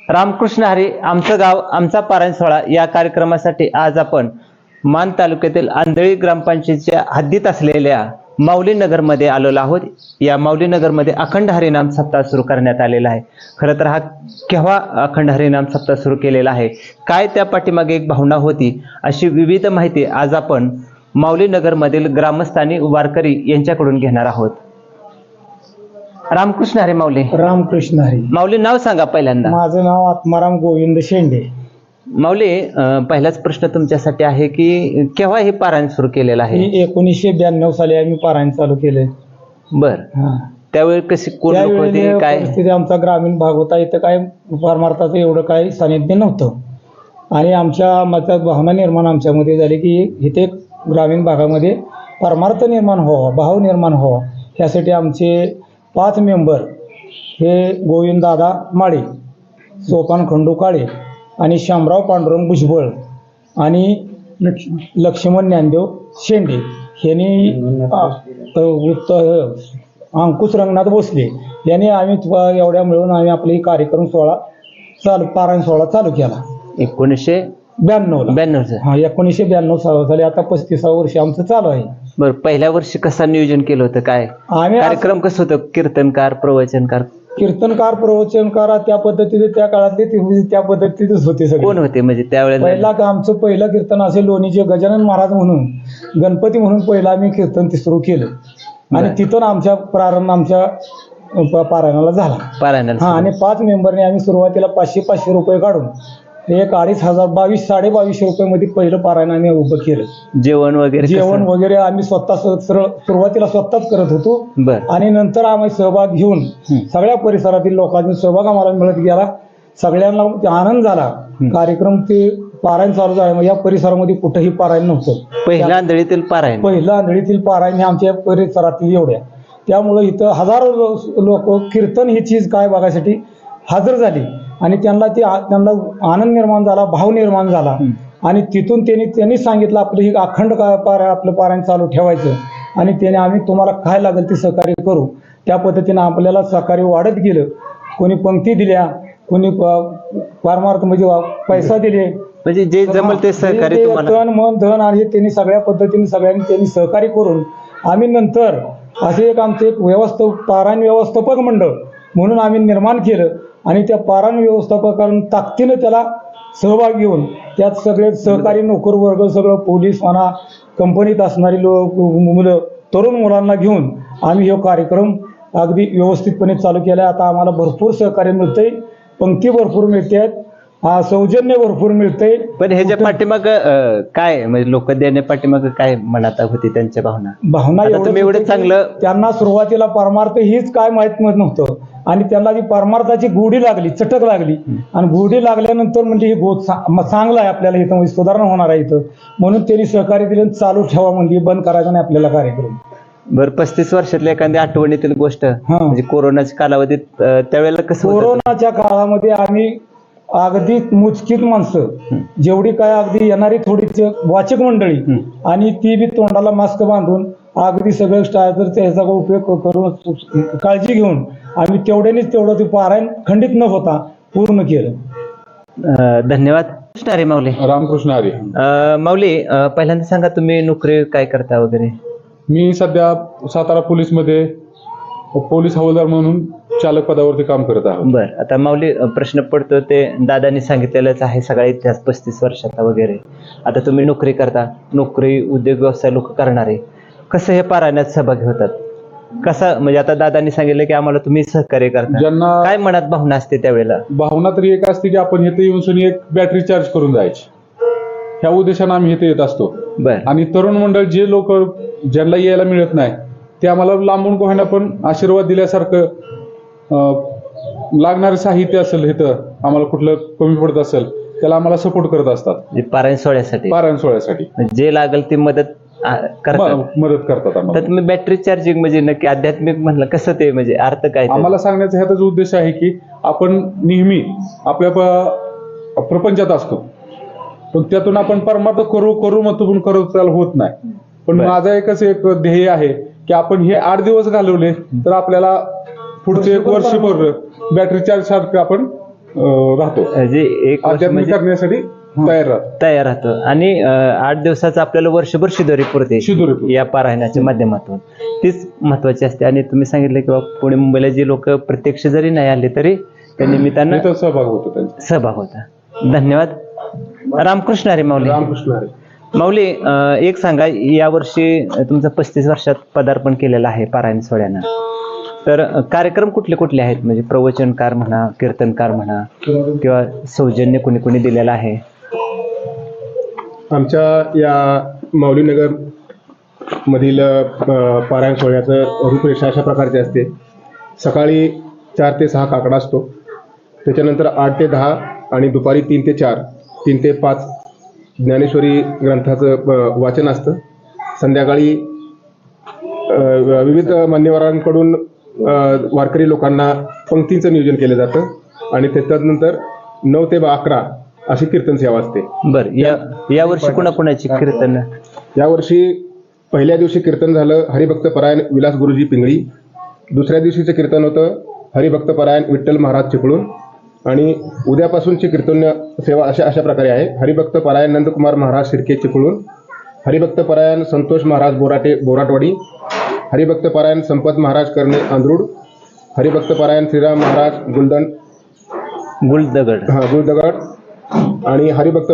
रामकृष्ण हरी, आमचं गाव आमचा पारायण सोहळा या कार्यक्रमासाठी आज आपण मान तालुक्यातील आंधळी ग्रामपंचायतीच्या हद्दीत असलेल्या माऊली नगरमध्ये आलेलो आहोत. या माऊली नगरमध्ये अखंड हरिनाम सप्ताह सुरू करण्यात आलेला आहे. खरं तर हा केव्हा अखंड हरिनाम सप्ताह सुरू केलेला आहे, काय त्या पाठीमागे एक भावना होती, अशी विविध माहिती आज आपण माऊली नगरमधील ग्रामस्थ आणि वारकरी यांच्याकडून घेणार आहोत. रामकृष्ण हरी माऊली. रामकृष्ण हरी. माऊली, नाव सांगा पहिल्यांदा. माझं नाव आत्माराम गोविंद शेंडे. माऊली, पहिलाच प्रश्न तुमच्यासाठी आहे की केव्हा हे पारायण सुरू केलेलं आहे? 1992 साली आम्ही पारायण चालू केले. बर. त्यावेळी कशी कोण लोक होते, काय परिस्थिती? आमचा ग्रामीण भाग होता, इथं काय परमार्थाचं एवढं काही सानिध्य नव्हतं आणि आमच्या मतात भावना निर्माण आमच्यामध्ये झाली की इथे ग्रामीण भागामध्ये परमार्थ निर्माण व्हावा, भाव निर्माण व्हावा, यासाठी आमचे 5 मेंबर हे गोविंददादा माळे, सोपान खंडू काळे आणि शामराव पांडुरंग भुजबळ आणि लक्ष्मण ज्ञानदेव शेंडे यांनी अंकुश रंगनाथ भोसले यांनी आम्ही एवढ्या मिळून आम्ही आपली कार्यक्रम पारायण सोहळा चालू केला 1992. हा, 1992 साली. आता 35वं वर्ष आमचं चालू आहे. बरं, पहिल्या वर्षी कसं नियोजन केलं होतं, काय आम्ही कार्यक्रम कसं होतं? कीर्तनकार, प्रवचनकार त्या पद्धतीने त्या काळातले त्या पद्धतीनेच होते सगळे. कोण होते म्हणजे त्यावेळेला? आमचं पहिलं कीर्तन असे लोणीचे गजानन महाराज म्हणून, गणपती म्हणून पहिलं आम्ही कीर्तन ते सुरू केलं आणि तिथून आमच्या प्रारंभ आमच्या पारायणाला झाला. पारायणाला आणि 5 मेंबरने आम्ही सुरुवातीला 500 रुपये काढून 22,000 रुपये मध्ये पहिलं पारायण आम्ही उभं केलं. जेवण वगैरे आम्ही स्वतः सुरुवातीला स्वतःच करत होतो. बरं. आणि नंतर आम्ही सहभाग घेऊन सगळ्या परिसरातील लोकांनी सहभाग आम्हाला मिळत गेला. सगळ्यांना आनंद झाला. कार्यक्रम ते पारायण चालू झालं. या परिसरामध्ये कुठेही पारायण नव्हतं. पहिलं आंधळीतील पारायण हे आमच्या परिसरातील एवढ्या. त्यामुळे इथं हजारो लोक कीर्तन ही चीज काय बघायसाठी हजर झाली आणि त्यांना आनंद निर्माण झाला, भाव निर्माण झाला. आणि तिथून त्यांनी सांगितलं आपलं ही अखंड आपलं पारायण चालू ठेवायचं आणि त्याने आम्ही तुम्हाला काय लागेल ते सहकार्य करू. त्या पद्धतीनं आपल्याला सहकार्य वाढत गेलं. कोणी पंक्ती दिल्या, कोणी परमार्थ म्हणजे पैसा दिले, म्हणजे जे जमल ते सहकार्य तुम्हाला, तन मन धन आणि त्यांनी सगळ्या पद्धतीने त्यांनी सहकार्य करून आम्ही नंतर असे आमचे पारायण व्यवस्थापक मंडळ म्हणून आम्ही निर्माण केलं. आणि त्या पारायण व्यवस्थापकांनी ताकदीनं त्याला सहभाग घेऊन त्यात सगळे सहकारी नोकर वर्ग, सगळं पोलीस म्हणा, कंपनीत असणारी मुलं, तरुण मुलांना घेऊन आम्ही हा कार्यक्रम अगदी व्यवस्थितपणे चालू केला. आता आम्हाला भरपूर सहकार्य मिळतंय, पंक्ती भरपूर मिळतात, सौजन्य भरपूर मिळतंय. पण ह्याच्या पाठीमाग काय म्हणजे लोक देण्या पाठीमाग काय मनात होती त्यांच्या भावना एवढं चांगलं? त्यांना सुरुवातीला परमार्थ हीच काय माहित नव्हतं आणि त्यांना ती परमार्थाची गोडी लागली, चटक लागली. आणि गोडी लागल्यानंतर म्हणजे ही चांगलं आहे, आपल्याला इथं म्हणजे सुधारणा होणार आहे इथं, म्हणून त्यांनी सहकार्य दिले. चालू ठेवा म्हणजे बंद करायचा नाही आपल्याला कार्यक्रम. बरं, 35 वर्षातल्या एखाद्या आठवणीतील गोष्ट म्हणजे कोरोनाच्या कालावधीत त्यावेळेला कसं? कोरोनाच्या काळामध्ये आम्ही अगदी मोजकीत माणसं, जेवढी काय अगदी येणारी थोडीच वाचक मंडळी आणि ती बी तोंडाला मास्क बांधून अगदी सगळं त्याचा उपयोग करून काळजी घेऊन आम्ही तेवढं ते पारायण खंडित न होता पूर्ण केलं. धन्यवाद. हरी माऊली. रामकृष्ण हरी. माऊली, पहिल्यांदा सांगा तुम्ही नोकरी काय करता वगैरे? मी सध्या सातारा पोलीसमध्ये पोलीस हवालदार म्हणून चालक पदावरती काम करत आहोत. बरं. आता माऊली, प्रश्न पडतो ते दादांनी सांगितलेलंच आहे, सगळा इतिहास 35 वर्षाचा वगैरे. आता तुम्ही नोकरी करता, नोकरी उद्योग व्यवसाय लोक करणारे कसं हे पारायणात सहभागी होतात? कसं म्हणजे आता दादांनी सांगितलं की आम्हाला तुम्ही सहकार्य करता, ज्यांना काय मनात भावना असते त्यावेळेला? भावना तरी एक असते की आपण इथे येऊन एक बॅटरी चार्ज करून जायची, ह्या उद्देशाने आम्ही इथे येत असतो. बरं. आणि तरुण मंडळ जे लोक ज्यांना यायला मिळत नाही ते आम्हाला लांबून कोणाला पण आशीर्वाद दिल्यासारखं, लागणारं साहित्य असेल इथं आम्हाला कुठलं कमी पडत असेल त्याला आम्हाला सपोर्ट करत असतात. पारायण सोहळ्यासाठी जे लागेल ती मदत करतात आम्हाला. तर तुम्ही बॅटरी चार्जिंग म्हणजे नक्की आध्यात्मिक म्हणलं कसं ते म्हणजे अर्थ काय? आम्हाला सांगण्याचा ह्याचाच उद्देश आहे की आपण नेहमी आपल्या प्रपंचात असतो, पण त्यातून आपण परमार्थ करू मग करत होत नाही. पण माझा एकच एक ध्येय आहे की आपण हे 8 दिवस घालवले तर आपल्याला पुढचे 1 वर्षभर बॅटरी चार्ज सारखं आपण राहतो, जे एक वर्ष आध्यात्मिक म्हणजे करण्यासाठी तयार राहतो. तयार राहतो आणि 8 दिवसाचं आपल्याला वर्षभर शिदोरी पुरते शिदोरी पुरते. या पारायणाच्या माध्यमातून. तीच महत्वाची असते. आणि तुम्ही सांगितलं की बाबा पुणे मुंबईला जे लोक प्रत्यक्ष जरी नाही आले तरी त्या निमित्तानं इथं सहभाग होतो त्यांचा. सहभाग होता. धन्यवाद. रामकृष्ण हरी माऊली. रामकृष्ण हरी. माऊली, एक सांगा, यावर्षी तुमचं 35 वर्षात पदार्पण केलेलं आहे पारायण सोहळ्यानं. तर कार्यक्रम कुठले कुठले आहेत? म्हणजे प्रवचनकार म्हणा, कीर्तनकार म्हणा, किंवा सौजन्य कोणी कोणी दिलेलं आहे? आमच्या या माऊलीनगर मधील पारायण सोहळ्याचं रूपरेषा अशा प्रकारची असते. सकाळी 4 ते 6 काकडा असतो, त्याच्यानंतर 8 ते 10 आणि दुपारी 3 ते 4, 3 ते 5 ज्ञानेश्वरी ग्रंथाचं वाचन असतं. संध्याकाळी विविध मान्यवरांकडून वारकरी लोकांना पंक्तींचं नियोजन केलं जातं आणि त्याच्यानंतर 9 ते 11 अशी कीर्तन सेवा असते. बर, यावर्षी कुणाकुणाची कीर्तन? यावर्षी पहिल्या दिवशी कीर्तन झालं हरिभक्त परायण विलास गुरुजी पिंगळी. दुसऱ्या दिवशीचं कीर्तन होतं हरिभक्त परायण विठ्ठल महाराज चिपळूण. आणि उद्यापासूनची कीर्तन सेवा अशा प्रकारे आहे. हरिभक्त परायण नंदकुमार महाराज शिर्के चिपळूण, हरिभक्त परायण संतोष महाराज बोराटवाडी, हरिभक्त परायण संपत महाराज करणे आंध्रुड, हरिभक्त परायण श्रीराम महाराज गुलदगड आणि हरिभक्त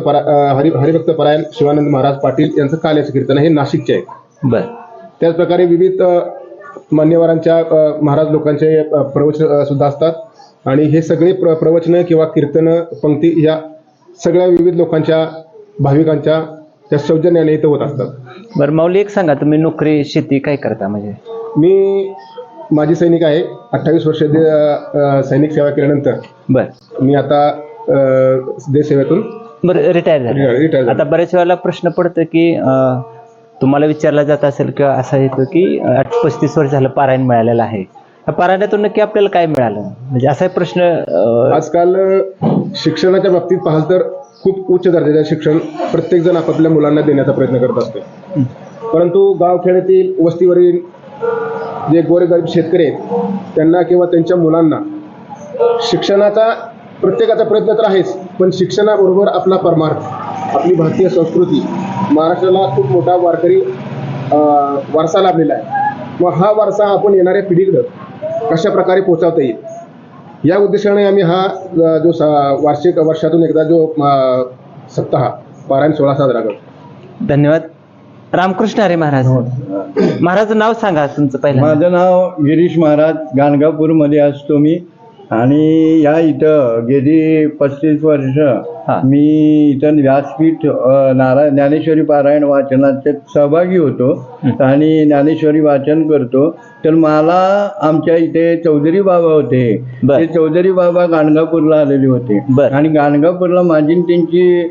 परायण शिवानंद महाराज पाटील यांचं काल्याचं कीर्तन हे नाशिकचे आहे. बर. त्याचप्रकारे विविध मान्यवरांच्या महाराज लोकांचे प्रवचन सुद्धा असतात. आणि हे सगळे प्रवचनं किंवा कीर्तनं पंक्ती या सगळ्या विविध लोकांच्या भाविकांच्या त्या सौजन्याने इथं होत असतात. बरं माऊली, एक सांगा, तुम्ही नोकरी शेती काय करता? म्हणजे मी माजी सैनिक आहे. 28 वर्ष सैनिक सेवा केल्यानंतर बर मी आता देश सेवेतून बरं रिटायर रिटायर झाला. आता बऱ्याच वेळेला प्रश्न पडतो की तुम्हाला विचारला जात असेल किंवा असा येतो की 35 वर्ष झालं पारायण मिळालेलं आहे, या पारायणातून नक्की आपल्याला काय मिळालं? म्हणजे असा प्रश्न आजकाल शिक्षणाच्या बाबतीत पाहाल तर खूप उच्च दर्जाचे शिक्षण प्रत्येक जण आपापल्या मुलांना देण्याचा प्रयत्न करत असतो. परंतु गावखेड्यातील वस्तीवरील जे गोरगरीब शेतकरी आहेत त्यांना किंवा त्यांच्या मुलांना शिक्षणाचा प्रत्येकाचा प्रयत्न तर आहेच, पण शिक्षणाबरोबर आपला परमार्थ, आपली भारतीय संस्कृती, महाराष्ट्राला खूप मोठा वारकरी वारसा लाभलेला आहे. मग हा वारसा आपण येणाऱ्या पिढीकडं कशा प्रकारे पोहोचवता येईल या उद्देशाने आम्ही हा जो वार्षिक वर्षातून एकदा जो सप्ताह पारायण सोहळा साजरा करतो. धन्यवाद. रामकृष्ण हरी महाराज. महाराज नाव सांगा तुमचं पहिलं. माझं नाव गिरीश महाराज, गाणगापूरमध्ये असतो मी. आणि या इथं गेली 35 वर्ष मी इथं व्यासपीठ ज्ञानेश्वरी पारायण वाचनात सहभागी होतो आणि ज्ञानेश्वरी वाचन करतो. तर मला आमच्या इथे चौधरी बाबा होते, ते चौधरी बाबा गाणगापूरला आलेले होते आणि गाणगापूरला माझी त्यांची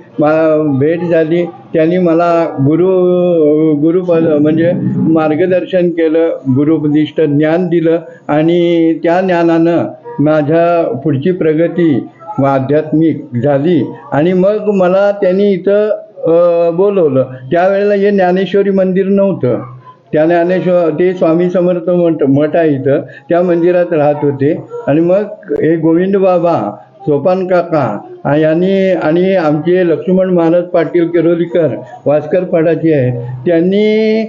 भेट झाली. त्यांनी मला गुरुपद म्हणजे मार्गदर्शन केलं, गुरुपदिष्ट ज्ञान दिलं आणि त्या ज्ञानानं माझ्या पुढची प्रगती आध्यात्मिक झाली. आणि मग मला त्यांनी इथं बोलवलं. त्यावेळेला हे ज्ञानेश्वरी मंदिर नव्हतं. त्या ते स्वामी समर्थ मठ आहे इथं, त्या मंदिरात राहत होते. आणि मग हे गोविंद बाबा, सोपान काका यांनी आणि आमचे लक्ष्मण महाराज पाटील किरोलीकर वास्कर पाडाचे आहे, त्यांनी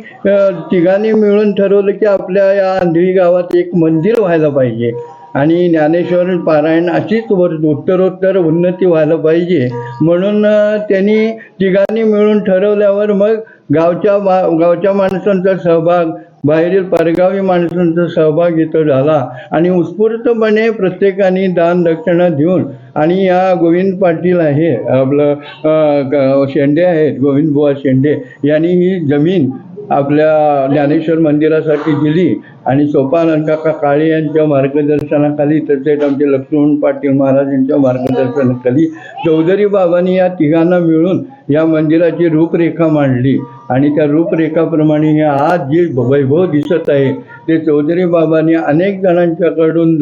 तिघांनी मिळून ठरवलं की आपल्या या आंधळी गावात एक मंदिर व्हायला पाहिजे आणि ज्ञानेश्वर पारायण अशीच उत्तरोत्तर उन्नती व्हायला पाहिजे. म्हणून त्यांनी तिघांनी मिळून ठरवल्यावर मग गावच्या माणसांचा सहभाग, बाहेरील परगावी माणसांचा सहभाग इथं झाला आणि उत्स्फूर्तपणे प्रत्येकाने दान दक्षिणा देऊन आणि या गोविंद पाटील आहे आपलं शेंडे आहेत, गोविंद बुवा शेंडे यांनी ही जमीन आपल्या ज्ञानेश्वर मंदिरासाठी दिली आणि सोपान काका काळे यांच्या मार्गदर्शनाखाली तसेच आमचे लक्ष्मण पाटील महाराज यांच्या मार्गदर्शनाखाली चौधरी बाबांनी या तिघांना मिळून या मंदिराची रूपरेखा मांडली आणि त्या रूपरेखाप्रमाणे हे आज जे वैभव दिसत आहे ते चौधरी बाबांनी अनेक जणांच्याकडून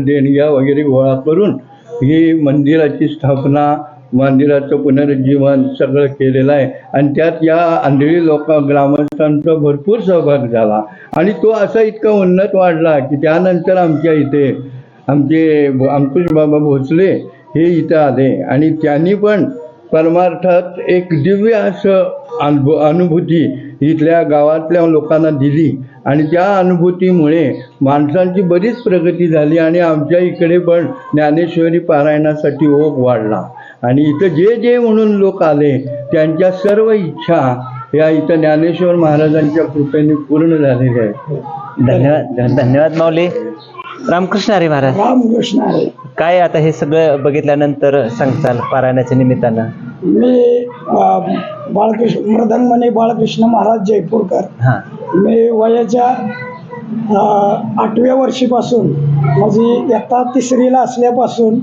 देणग्या वगैरे गोळा करून ही मंदिराची स्थापना, मंदिराचं पुनरुज्जीवन सगळं केलेलं आहे. आणि त्यात या आंधळी ग्रामस्थांचा भरपूर सहभाग झाला आणि तो असा इतका उन्नत वाढला की त्यानंतर आमच्या इथे आमचे अंकुश बाबा भोसले हे इथं आले आणि त्यांनी पण परमार्थात एक दिव्य असं अनुभूती इथल्या गावातल्या लोकांना दिली आणि त्या अनुभूतीमुळे माणसांची बरीच प्रगती झाली आणि आमच्या इकडे पण ज्ञानेश्वरी पारायणासाठी ओघ वाढला आणि इथं जे जे म्हणून लोक आले त्यांच्या सर्व इच्छा या इथं ज्ञानेश्वर महाराजांच्या कृपेने पूर्ण झालेल्या आहेत. धन्यवाद धन्यवाद माऊली. रामकृष्ण हरी महाराज. रामकृष्ण आहे. काय आता हे सगळं बघितल्यानंतर सांगताल पारायणाच्या निमित्तानं? मी बाळकृष्ण मृदंगमणी बाळकृष्ण महाराज जयपूरकर. हा मी वयाच्या 8व्या वर्षीपासून म्हणजे इयत्ता 3रीला असल्यापासून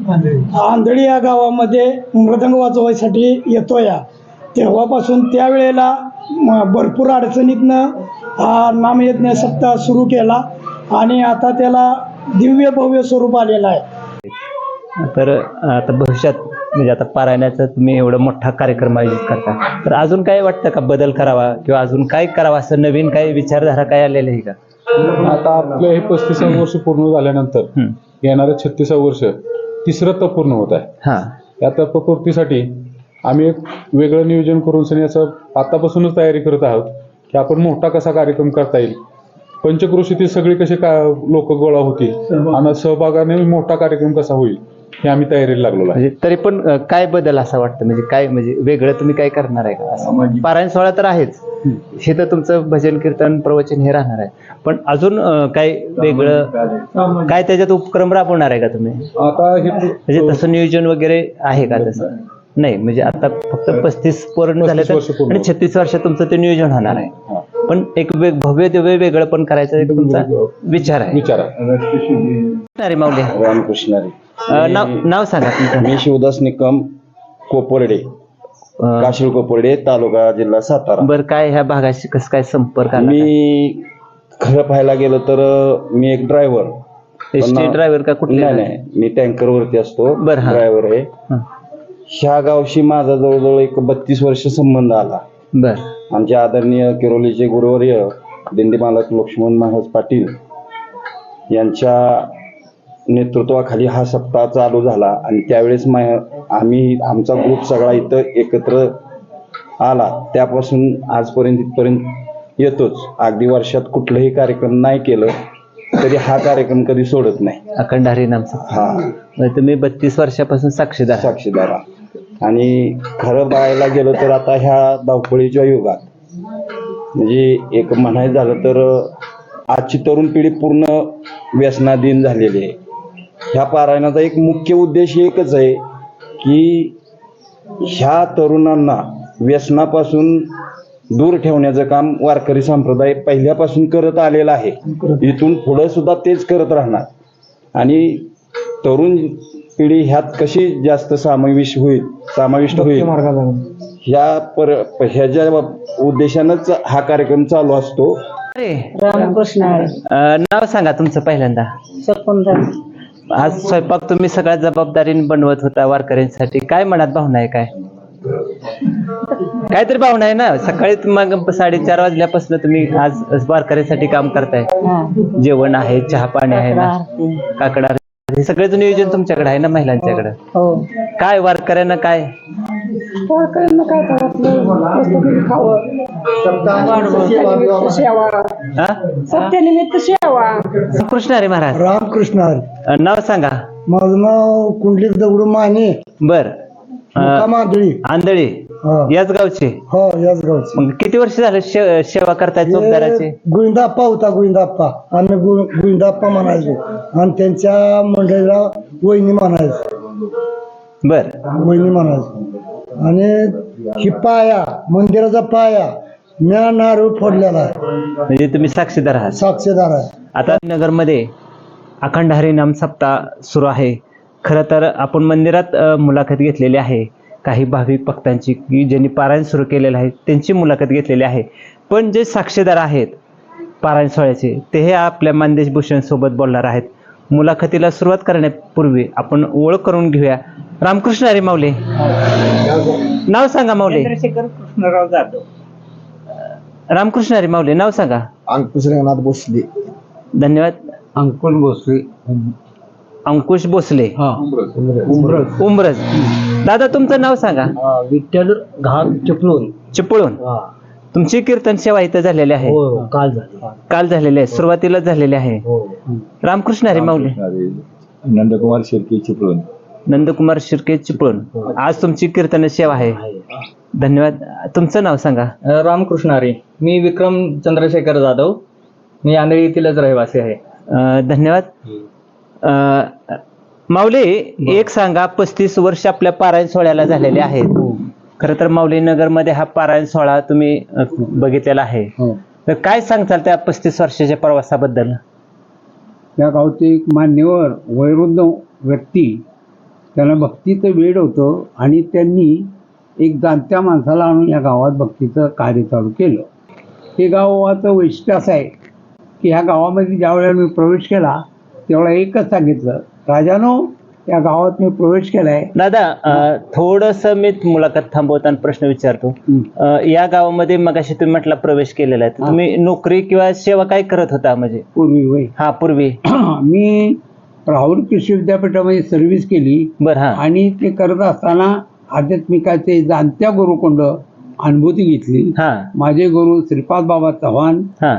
आंधळी या गावामध्ये मृदंग वाजवायसाठी येतो या. तेव्हापासून त्यावेळेला भरपूर अडचणीतनं हा नामयज्ञ सप्ताह सुरू केला आणि आता त्याला दिव्य भव्य स्वरूप आलेलं आहे. तर आता भविष्यात म्हणजे आता पारायणाचा तुम्ही एवढा मोठा कार्यक्रम आयोजित करता, तर अजून काय वाटतं का बदल करावा किंवा अजून काय करावा असं नवीन काही विचारधारा काय आलेली आहे का? आता आपलं हे 35 वर्ष पूर्ण झाल्यानंतर येणारं 36 वर्ष तिसरं तप पूर्ण होत आहे. हा या तपपूर्तीसाठी आम्ही एक वेगळं नियोजन करून सनी याचं आतापासूनच तयारी करत आहोत की आपण मोठा कसा कार्यक्रम करता येईल. पंचक्रोशीतील सगळी कशी लोक गोळा होतील आणि सहभागाने मोठा कार्यक्रम कसा होईल हे आम्ही तयारीला लागलो आहे. म्हणजे तरी पण काय बदल असं वाटतं म्हणजे काय म्हणजे वेगळं तुम्ही काय करणार आहे का असं? पारायण सोहळा तर आहेच, हे तर तुमचं भजन कीर्तन प्रवचन हे राहणार आहे, पण अजून काय वेगळं काय त्याच्यात उपक्रम राबवणार आहे का तुम्ही? आता हे म्हणजे तसं नियोजन वगैरे आहे का तसं? नाही म्हणजे आता फक्त 35 पूर्ण झाले तर आणि 36 वर्षात तुमचं ते नियोजन होणार आहे, पण एक भव्य दिव्य वेगळं पण करायचं एक तुमचा विचार आहे. अरे माऊली. रामकृष्ण नाव सांगा तुमचं. मी शिवदास निकम कोपर्डे, काशीळ कोपर्डे, तालुका जिल्हा सातारा. बरं काय ह्या भागाशी कसं काय संपर्क आला? मी खरं पाहायला गेलं तर मी एक ड्रायव्हर. एसटी ड्रायव्हर का कुठले? नाही, मी टँकर वरती असतो, बरं, हा. ड्रायव्हर आहे. ह्या गावशी माझा जवळजवळ एक 32 वर्ष संबंध आला. बर. आमचे आदरणीय किरोलीचे गुरुवर्य दिंडी मालक लक्ष्मण महाराज पाटील यांच्या नेतृत्वाखाली हा सप्ताह चालू झाला आणि त्यावेळेस आमचा ग्रुप सगळा इथं एकत्र आला. त्यापासून आजपर्यंत इथपर्यंत येतोच. अगदी वर्षात कुठलाही कार्यक्रम नाही केलं तरी हा कार्यक्रम कधी सोडत नाही. अखंड हरिनामचा. हा, तुम्ही 32 वर्षापासून साक्षीदार. आणि खरं बघायला गेलं तर आता ह्या धावपळीच्या युगात म्हणजे एक म्हणायचं झालं तर आजची तरुण पिढी पूर्ण व्यसनाधीन झालेली आहे. ह्या पारायणाचा एक मुख्य उद्देश एकच आहे की ह्या तरुणांना व्यसनापासून दूर ठेवण्याचं काम वारकरी संप्रदाय पहिल्यापासून करत आलेला आहे. इथून पुढे सुद्धा तेच करत राहणार आणि तरुण पिढी ह्यात कशी जास्त समाविष्ट होईल ह्याच्या उद्देशानंच हा कार्यक्रम चालू असतो. रामकृष्ण. नाव सांगा तुमचं पहिल्यांदा. शकुंतला. आज स्वयंपाक तुम्ही सगळ्या जबाबदारीने बनवत होता वारकऱ्यांसाठी, काय मनात भावना आहे? काहीतरी भावना आहे ना? सकाळी मग 4:30 वाजल्यापासून तुम्ही आज वारकऱ्यांसाठी काम करताय. जेवण आहे, चहा पाणी आहे ना, काकडा, हे सगळ्याच नियोजन तुमच्याकडे आहे ना महिलांच्याकडे? हो. काय वारकऱ्यांना काय सत्यानिमित्त सेवा. कृष्ण हरी महाराज. रामकृष्ण हरी. नाव सांगा. माझं नाव कुंडलिक दगडू माने. बर. आंधळी. आंधळी याच गावचे? हो, याच गावचे. मग किती वर्ष झाले सेवा करताय चौकदाराची? गोविंदाप्पा होता, गोविंदाप्पा. आम्ही गोविंदाप्पा म्हणायचो आणि त्यांच्या मंडळीला वहिनी म्हणायचो. बर. वहिनी म्हणायचो. आणि ही पाया, मंदिराचा पाया म्या नारळ फोडलेला आहे. म्हणजे तुम्ही साक्षीदार आहात? साक्षीदार आहे. आता नगरमध्ये अखंड हरिनाम सप्ताह सुरू आहे. खरं तर आपण मंदिरात मुलाखत घेतलेली आहे काही भाविक भक्तांची की ज्यांनी पारायण सुरू केलेलं आहे त्यांची मुलाखत घेतलेली आहे, पण जे साक्षीदार आहेत पारायण सोहळ्याचे ते हे आपल्या मानदेश भूषण सोबत बोलणार आहेत. मुलाखतीला सुरुवात करण्यापूर्वी आपण ओळख करून घेऊया. रामकृष्ण हरी माऊली. नाव सांगा माऊली. कृष्णराव जाधव. रामकृष्ण हरी माऊली. नाव सांगा. अंकुश रंगनाथ भोसले. धन्यवाद. अंकुल भोसले. अंकुश भोसले उमरज. दादा तुमचं नाव सांगा. विठ्ठल घाग चिपळूण. चिपळून. तुमची कीर्तन सेवा इथं झालेली आहे. काल झाले. काल झालेली आहे, सुरुवातीला झालेली आहे. रामकृष्ण हरी माऊली. नंदकुमार शिर्के चिपळूण. नंदकुमार शिर्के चिपळूण. आज तुमची कीर्तन सेवा आहे. धन्यवाद. तुमचं नाव सांगा. रामकृष्ण हरी. मी विक्रम चंद्रशेखर जाधव. मी आंधळी येथीलच रहिवासी आहे. धन्यवाद. माऊली एक सांगा, 35 वर्ष आपल्या पारायण सोहळ्याला झालेले आहेत. खरं तर माऊली नगर मध्ये हा पारायण सोहळा तुम्ही बघितलेला आहे. तर काय सांगताल त्या 35 वर्षाच्या प्रवासाबद्दल? त्या गावचे एक मान्यवर वयोवृद्ध व्यक्ती, त्याला भक्तीचं वेड होतं आणि त्यांनी एक जाणत्या माणसाला आणून या गावात भक्तीचं कार्य चालू केलं. हे गावाचं वैशिष्ट्य असं आहे की ह्या गावामध्ये ज्या वेळेला मी प्रवेश केला त्यावेळेला एकच सांगितलं, राजानो या गावात मी प्रवेश केलाय. दादा थोडस मी मुलाखत थांबवताना प्रश्न विचारतो. या गावामध्ये मगाशी तुम्ही म्हटला प्रवेश केलेला आहे, तुम्ही नोकरी किंवा सेवा काय करत होता? म्हणजे पूर्वी होय. हा पूर्वी मी राहुल कृषी विद्यापीठामध्ये सर्व्हिस केली. बरं. हा आणि ते करत असताना आध्यात्मिकाचे जाणत्या गुरुकुंड अनुभूती घेतली. हा माझे गुरु श्रीपाद बाबा चव्हाण हा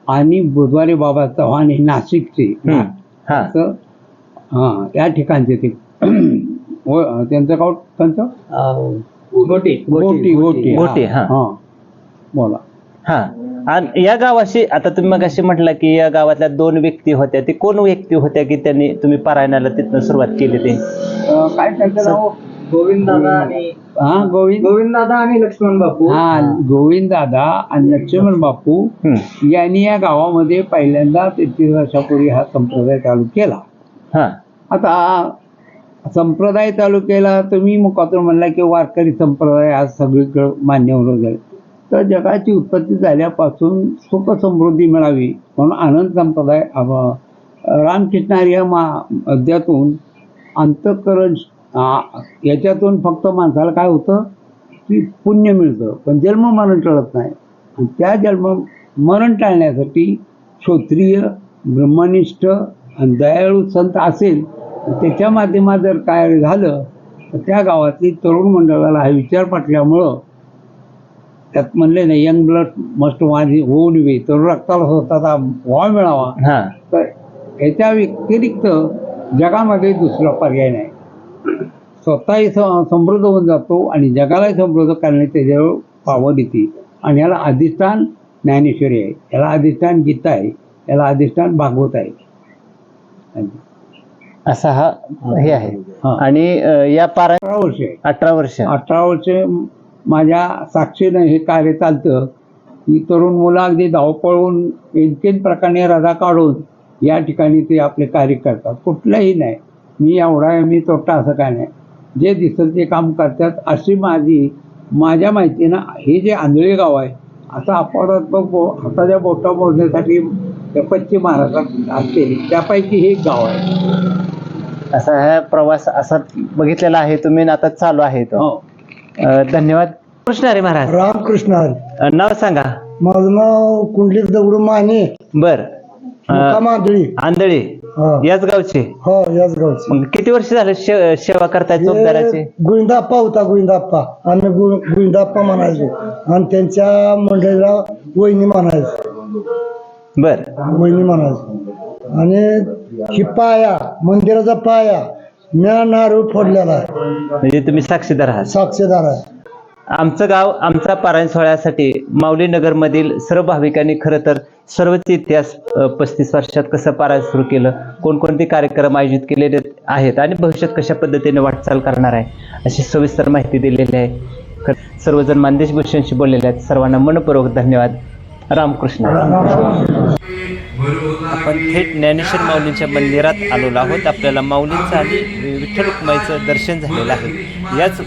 आणि बुधवारी बाबा चव्हाण हे नाशिकचे. हा तर त्या ठिकाणचे ते त्यांचं गाव त्यांचं गोटी. गोटी. हा बोला. हा. आणि या गावाशी आता तुम्ही मगाशी म्हटलं की या गावातल्या 2 व्यक्ती होत्या, ते कोण व्यक्ती होत्या की त्यांनी तुम्ही पारायणाला तिथनं सुरुवात केली? ते काय त्यांचं नाव? गोविंददादा आणि गोविंददादा आणि लक्ष्मण बापू. गोविंददादा आणि लक्ष्मण बापू यांनी या गावामध्ये पहिल्यांदा 33 वर्षापूर्वी हा संप्रदाय चालू केला. आता संप्रदाय चालू केला, तुम्ही मुखातून म्हणला की वारकरी संप्रदाय आज सगळीकडे मान्य होऊन जाईल. तर जगाची उत्पत्ती झाल्यापासून सुख समृद्धी मिळावी म्हणून आनंद संप्रदाय रामकृष्ण हरी या अध्यातून अंतःकरण याच्यातून फक्त माणसाला काय होतं की पुण्य मिळतं, पण जन्म मरण टळत नाही. आणि त्या जन्म मरण टाळण्यासाठी श्रोत्रिय ब्रह्मनिष्ठ आणि दयाळू संत असेल, त्याच्या माध्यमात जर काय झालं तर त्या गावातली तरुण मंडळाला हा विचार पटल्यामुळं त्यात म्हणले नाही, यंग ब्लड मस्ट होऊ नये, तरुण रक्ताला स्वतःचा वाव मिळावा. तर याच्या व्यतिरिक्त जगामध्ये दुसरा पर्याय नाही. स्वतःही समृद्ध होऊन जातो आणि जगालाही समृद्ध करण्याची त्याच्यावर पावर येते. आणि याला अधिष्ठान ज्ञानेश्वरी आहे, याला अधिष्ठान गीता आहे, याला अधिष्ठान भागवत आहे. असा हा हे आहे. आणि या पारायण 18 वर्ष आहे. 18 वर्ष माझ्या साक्षीनं हे कार्य चालतं की तरुण मुलं अगदी धावपळून 3 प्रकारे रजा काढून या ठिकाणी ते आपले कार्य करतात. कुठलंही नाही मी एवढा आहे मी तोटा असं काय नाही, जे दिसेल ते काम करतात. अशी माझ्या माहितीनं हे जे आंधळी गाव आहे, आता अपवादात्मक हाताच्या बोटा मोजण्यासाठी पश्चिम महाराष्ट्रात असते त्यापैकी हे एक गाव आहे. असा हा प्रवास असा बघितलेला आहे तुम्ही, आता चालू आहे तो. धन्यवाद. कृष्ण हरी महाराज. रामकृष्ण हरी. नाव सांगा. माझं नाव कुंडलिक दगडू माने. बर. आंधळी. आंधळी याच गावचे? हो याच गावचे. मग किती वर्ष झाले सेवा करताय चोपदाराची? गोविंदाप्पा होता, गोविंदाप्पा. आम्ही गोविंदाप्पा म्हणायचो आणि त्यांच्या मंडळीला वहिनी म्हणायचो. बर. वहिनी म्हणायचो. आणि ही पाया मंदिराचा पाया म्या नारळ फोडलेला आहे, म्हणजे तुम्ही साक्षीदार आहात? साक्षीदार आहे. आमचं गाव आमचा पारायण सोहळ्यासाठी माऊली नगर मधील सर्व भाविकांनी खरं तर सर्वच इतिहास 35 वर्षात कसं पारायण सुरू केलं, कोणकोणते कार्यक्रम आयोजित केलेले आहेत आणि भविष्यात कशा पद्धतीने वाटचाल करणार आहे अशी सविस्तर माहिती दिलेली आहे. सर्वजण मानदेश भूषणशी बोललेले आहेत. सर्वांना मनपूर्वक धन्यवाद. रामकृष्ण. आपण थेट ज्ञानेश्वर माऊलींच्या मंदिरात आलेलो आहोत. आपल्याला माऊलींचं आणि विठ्ठल रुक्माईचं दर्शन झालेलं आहे. याच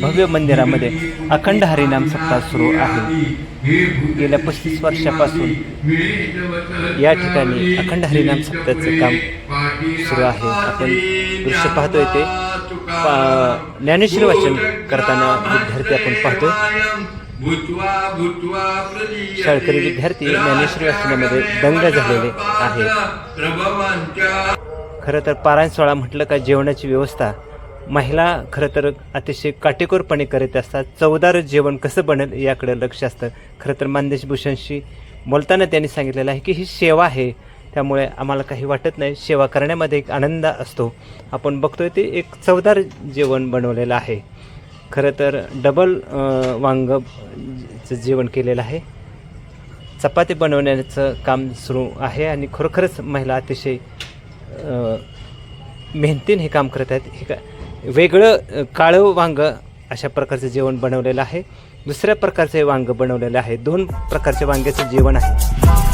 भव्य मंदिरामध्ये अखंड हरिनाम सप्ताह सुरू आहे. गेल्या 35 वर्षापासून या ठिकाणी अखंड हरिनाम सप्ताहाचं काम सुरू आहे. आपण दृश्य पाहतोय ते ज्ञानेश्वरी वाचन करताना विद्यार्थी आपण पाहतोय. शाळकरी विद्यार्थी ज्ञानेश्वरी वाचनामध्ये दंग झालेले आहेत. खरं तर पारायण सोहळा म्हटलं का जेवणाची व्यवस्था महिला खरं तर अतिशय काटेकोरपणे करीत असतात. चवदार जेवण कसं बनेल याकडे लक्ष असतं. खरं तर मानदेश भूषणशी बोलताना त्यांनी सांगितलेलं आहे की ही सेवा आहे, त्यामुळे आम्हाला काही वाटत नाही. सेवा करण्यामध्ये एक आनंद असतो. आपण बघतोय ते एक चवदार जेवण बनवलेलं आहे. खरं तर डबल वांगचं जेवण केलेलं आहे. चपाती बनवण्याचं काम सुरू आहे आणि खरोखरच महिला अतिशय मेहनतीने हे काम करत आहेत. हे का वेगळं काळं वांग अशा प्रकारचं जेवण बनवलेलं आहे. दुसऱ्या प्रकारचे वांग बनवलेलं आहे. 2 प्रकारचे वांग्याचं जेवण आहे.